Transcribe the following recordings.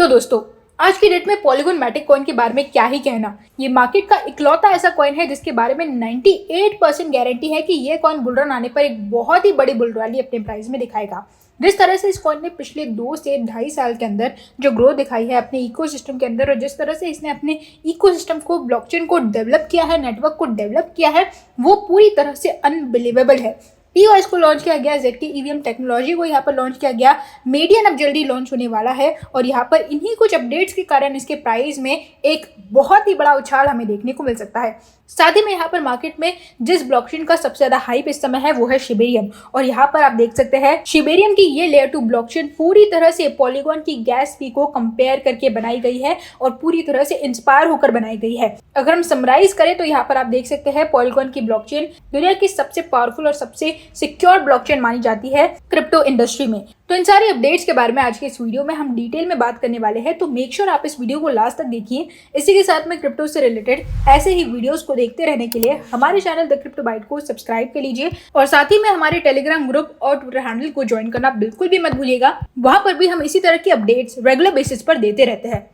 तो दोस्तों, आज की डेट में पॉलीगॉन मैटिक कॉइन के बारे में क्या ही कहना। ये मार्केट का इकलौता ऐसा कॉइन है जिसके बारे में 98% गारंटी है कि ये कॉइन बुल रन आने पर एक बहुत ही बड़ी बुल रैली अपने प्राइस में दिखाएगा। जिस तरह से इस कॉइन ने पिछले 2 से 2.5 साल के अंदर जो ग्रोथ दिखाई है अपने इकोसिस्टम के अंदर, और जिस तरह से इसने अपने इकोसिस्टम को, ब्लॉकचेन को डेवलप किया है, नेटवर्क को डेवलप किया है, वो पूरी तरह से अनबिलीवेबल है। POS को लॉन्च किया गया, ZK EVM टेक्नोलॉजी को यहाँ पर लॉन्च किया गया, मीडियन अब जल्दी लॉन्च होने वाला है और यहाँ पर इन्हीं कुछ अपडेट्स के कारण इसके प्राइस में एक बहुत ही बड़ा उछाल हमें देखने को मिल सकता है। साथ ही में यहाँ पर मार्केट में जिस ब्लॉकचेन का सबसे ज्यादा हाइप इस समय है वो है शिबेरियम, और यहाँ पर आप देख सकते हैं शिबेरियम की ये लेयर 2 ब्लॉकचेन पूरी तरह से पॉलीगॉन की गैस फी को कंपेयर करके बनाई गई है और पूरी तरह से इंस्पायर होकर बनाई गई है। अगर हम समराइज करें तो यहाँ पर आप देख सकते हैं पॉलीगॉन की ब्लॉकचेन दुनिया की सबसे पावरफुल और सबसे सिक्योर ब्लॉकचेन मानी जाती है क्रिप्टो इंडस्ट्री में। तो इन सारे अपडेट्स के बारे में आज के इस वीडियो में हम डिटेल में बात करने वाले हैं, तो मेक श्योर आप इस वीडियो को लास्ट तक देखिए। इसी के साथ में क्रिप्टो से रिलेटेड ऐसे ही वीडियोस को देखते रहने के लिए हमारे चैनल द क्रिप्टो बाइट को सब्सक्राइब कर लीजिए और साथ ही में हमारे टेलीग्राम ग्रुप और ट्विटर हैंडल को ज्वाइन करना बिल्कुल भी मत भूलिएगा। वहां पर भी हम इसी तरह की अपडेट्स रेगुलर बेसिस पर देते रहते हैं।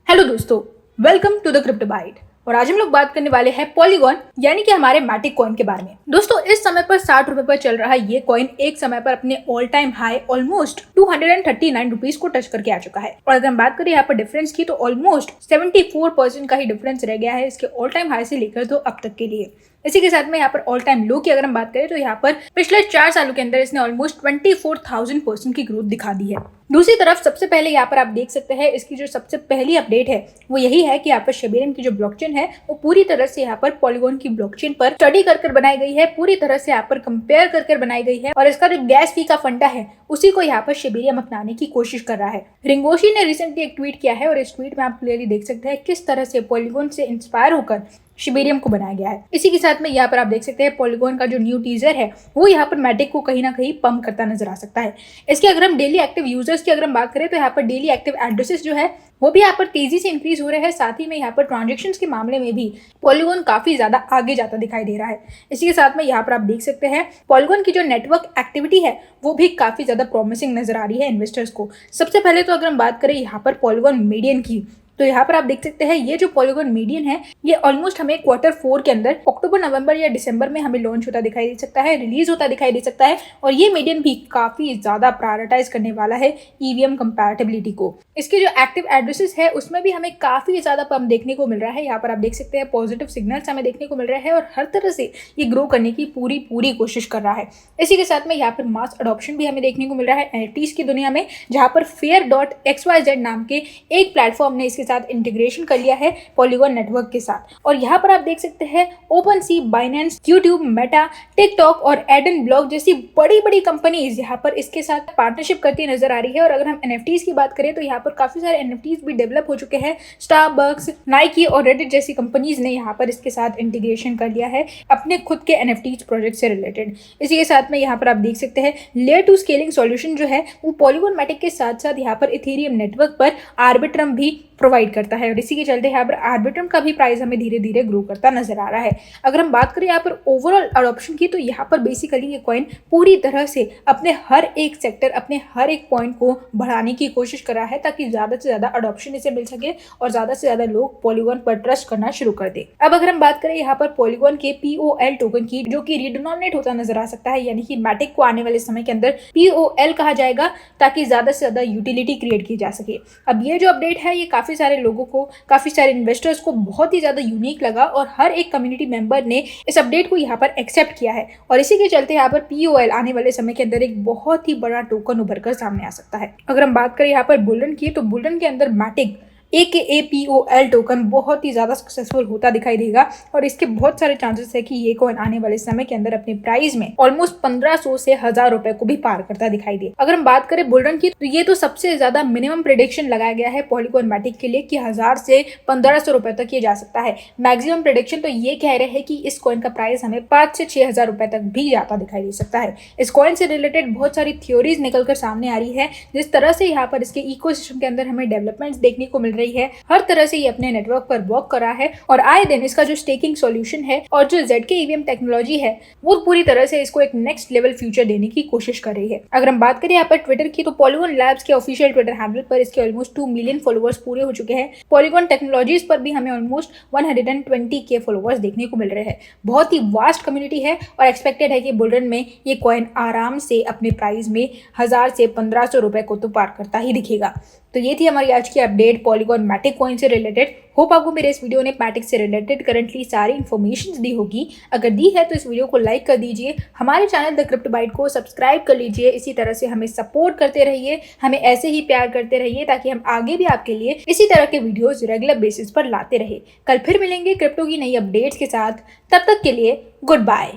हेलो दोस्तों, welcome to the crypto byte. और आज हम लोग बात करने वाले हैं पॉलीगॉन यानी कि हमारे मैटिक कॉइन के बारे में। दोस्तों, इस समय पर 60 रुपए पर चल रहा है ये कॉइन एक समय पर अपने all time high almost 239 rupees को टच करके आ चुका है। और अगर हम बात करें यहाँ पर डिफरेंस की, तो ऑलमोस्ट 74% का ही डिफरेंस रह गया है इसके ऑल टाइम हाई से लेकर तो अब तक के लिए। इसी के साथ में यहाँ पर ऑल टाइम लो की अगर हम बात करें तो यहाँ पर पिछले 4 सालों के अंदर इसने ऑलमोस्ट 24,000% की ग्रोथ दिखा दी है। दूसरी तरफ सबसे पहले यहाँ पर आप देख सकते हैं इसकी जो सबसे पहली अपडेट है वो यही है कि यहाँ पर शिबेरियम की जो ब्लॉकचेन है वो पूरी तरह से यहाँ पर पॉलीगॉन की ब्लॉकचेन पर स्टडी कर बनाई गई है, पूरी तरह से यहाँ पर कंपेयर कर बनाई गई है, और इसका जो गैस फी का फंडा है उसी को यहाँ पर शिबेरियम अपनाने की कोशिश कर रहा है। रिंगोशी ने रिसेंटली एक ट्वीट किया है और इस ट्वीट में आप क्लियरली देख सकते हैं किस तरह से पॉलीगॉन से इंस्पायर होकर शिबेरियम को बनाया गया है। इसी के साथ में यहाँ पर आप देख सकते हैं पॉलीगॉन का जो न्यू टीजर है वो यहाँ पर मैटिक को कहीं ना कहीं पंप करता नजर आ सकता है। इसके अगर हम डेली एक्टिव यूजर्स की अगर हम बात करें तो यहाँ पर डेली एक्टिव एड्रेसेस जो है वो भी यहाँ पर तेजी से इंक्रीज हो रहे हैं। साथ ही में यहाँ पर ट्रांजेक्शन्स के मामले में भी पॉलीगॉन काफी ज्यादा आगे जाता दिखाई दे रहा है। इसी के साथ में यहाँ पर आप देख सकते हैं पॉलीगॉन की जो नेटवर्क एक्टिविटी है वो भी काफी ज्यादा प्रॉमिसिंग नजर आ रही है इन्वेस्टर्स को। सबसे पहले तो अगर हम बात करें यहाँ पर पॉलीगॉन मीडियन की, तो यहाँ पर आप देख सकते हैं ये जो पॉलीगॉन मीडियन है ये ऑलमोस्ट हमें Q4 के अंदर अक्टूबर, नवंबर या दिसंबर में हमें लॉन्च होता दिखाई दे सकता है, रिलीज होता दिखाई दे सकता है। और ये मीडियन भी काफी ज्यादा प्रायोरिटाइज करने वाला है EVM कंपैटिबिलिटी को। इसके जो एक्टिव एड्रेसेस है उसमें भी हमें काफी ज्यादा पंप देखने को मिल रहा है। यहाँ पर आप देख सकते हैं पॉजिटिव सिग्नल्स हमें देखने को मिल रहा है और हर तरह से ये ग्रो करने की पूरी कोशिश कर रहा है। इसी के साथ में यहाँ पर मास अडॉप्शन भी हमें देखने को मिल रहा है NFTs की दुनिया में, जहाँ पर fair.xyz नाम के एक प्लेटफॉर्म ने इसके साथ इंटीग्रेशन कर लिया है पॉलीगॉन नेटवर्क के साथ। और यहाँ पर आप देख सकते हैं OpenSea, Binance, YouTube, Meta, TikTok और एडन ब्लॉक जैसी बड़ी कंपनीज यहाँ पर इसके साथ पार्टनरशिप करती नजर आ रही है। और अगर हम NFTs की बात करें तो यहाँ पर काफी सारे NFTs भी डेवलप हो चुके हैं। स्टारबक्स, नाइकी और रेडिट जैसी कंपनीज ने यहाँ पर इसके साथ इंटीग्रेशन कर लिया है अपने खुद के NFTs प्रोजेक्ट से रिलेटेड। इसी के साथ में यहाँ पर आप देख सकते हैं लेयर 2 स्केलिंग सॉल्यूशन जो है वो पॉलीगॉन मैटिक के साथ साथ यहाँ पर इथेरियम नेटवर्क पर आर्बिट्रम भी प्रोवाइड करता है, और इसी के चलते यहाँ पर आर्बिट्रम का भी प्राइस हमें धीरे धीरे ग्रो करता नजर आ रहा है। अगर हम बात करें यहाँ पर ओवरऑल अडॉप्शन की, तो यहाँ पर बेसिकली ये कॉइन पूरी तरह से अपने हर एक सेक्टर, अपने हर एक पॉइंट को बढ़ाने की कोशिश कर रहा है ताकि ज्यादा से ज्यादा अडॉप्शन इसे मिल सके और ज्यादा से ज्यादा लोग पॉलीगॉन पर ट्रस्ट करना शुरू कर दे। अब अगर हम बात करें यहाँ पर पॉलीगॉन के POL टोकन की, जो कि रिडोमिनेट होता नजर आ सकता है, यानी कि मैटिक को आने वाले समय के अंदर POL कहा जाएगा ताकि ज्यादा से ज्यादा यूटिलिटी क्रिएट की जा सके। अब ये जो अपडेट है ये काफी सारे लोगों को, काफी सारे इन्वेस्टर्स को बहुत ही ज्यादा यूनिक लगा और हर एक कम्युनिटी मेंबर ने इस अपडेट को यहाँ पर एक्सेप्ट किया है। और इसी के चलते यहाँ पर POL आने वाले समय के अंदर एक बहुत ही बड़ा टोकन उभर कर सामने आ सकता है। अगर हम बात करें यहाँ पर बुल रन की, तो बुल रन के अंदर मैटिक AKA POL टोकन बहुत ही ज्यादा सक्सेसफुल होता दिखाई देगा और इसके बहुत सारे चांसेस है कि ये कॉइन आने वाले समय के अंदर अपने प्राइस में ऑलमोस्ट 1500 से 1000 रुपए को भी पार करता दिखाई दे। अगर हम बात करें बुल रन की, तो ये तो सबसे ज्यादा मिनिमम प्रेडिक्शन लगाया गया है पॉलीगॉन मैटिक के लिए कि 1000 से 1500 रुपए तक ये जा सकता है। मैक्सिमम प्रेडिक्शन तो ये कह रहे हैं कि इस कॉइन का प्राइस हमें 5 से 6000 रुपए तक भी जाता दिखाई दे सकता है। इस कॉइन से रिलेटेड बहुत सारी थ्योरीज निकलकर सामने आ रही है, जिस तरह से यहाँ पर इसके इकोसिस्टम के अंदर हमें डेवलपमेंट्स देखने को मिल रही है। हर तरह से ये अपने नेटवर्क पर वर्क कर रहा है और आए दिन इसका जो स्टेकिंग सॉल्यूशन है और जो ZK EVM टेक्नोलॉजी है वो पूरी तरह से इसको एक नेक्स्ट लेवल फ्यूचर देने की कोशिश कर रही है। अगर हम बात करें यहाँ पर ट्विटर की, तो पॉलीगॉन लैब्स के ऑफिशियल ट्विटर हैंडल पर इसके ऑलमोस्ट 2 मिलियन फॉलोअर्स पूरे हो चुके हैं। पॉलीगॉन टेक्नोलॉजीज पर भी हमें ऑलमोस्ट 120K फॉलोअर्स देखने को मिल रहे हैं। बहुत ही वास्ट कम्युनिटी है और एक्सपेक्टेड है कि बुलरन में ये कॉइन आराम से अपने प्राइस में 1000 से 1500 रुपए को तो पार करता ही दिखेगा। तो ये थी हमारी आज की अपडेट पॉलीगॉन मैटिक कॉइन से रिलेटेड। होप आपको मेरे इस वीडियो ने मैटिक से रिलेटेड करंटली सारी इन्फॉर्मेशन दी होगी। अगर दी है तो इस वीडियो को लाइक कर दीजिए, हमारे चैनल द क्रिप्टो बाइट को सब्सक्राइब कर लीजिए। इसी तरह से हमें सपोर्ट करते रहिए, हमें ऐसे ही प्यार करते रहिए ताकि हम आगे भी आपके लिए इसी तरह के वीडियोस रेगुलर बेसिस पर लाते रहे। कल फिर मिलेंगे क्रिप्टो की नई अपडेट्स के साथ, तब तक के लिए गुड बाय।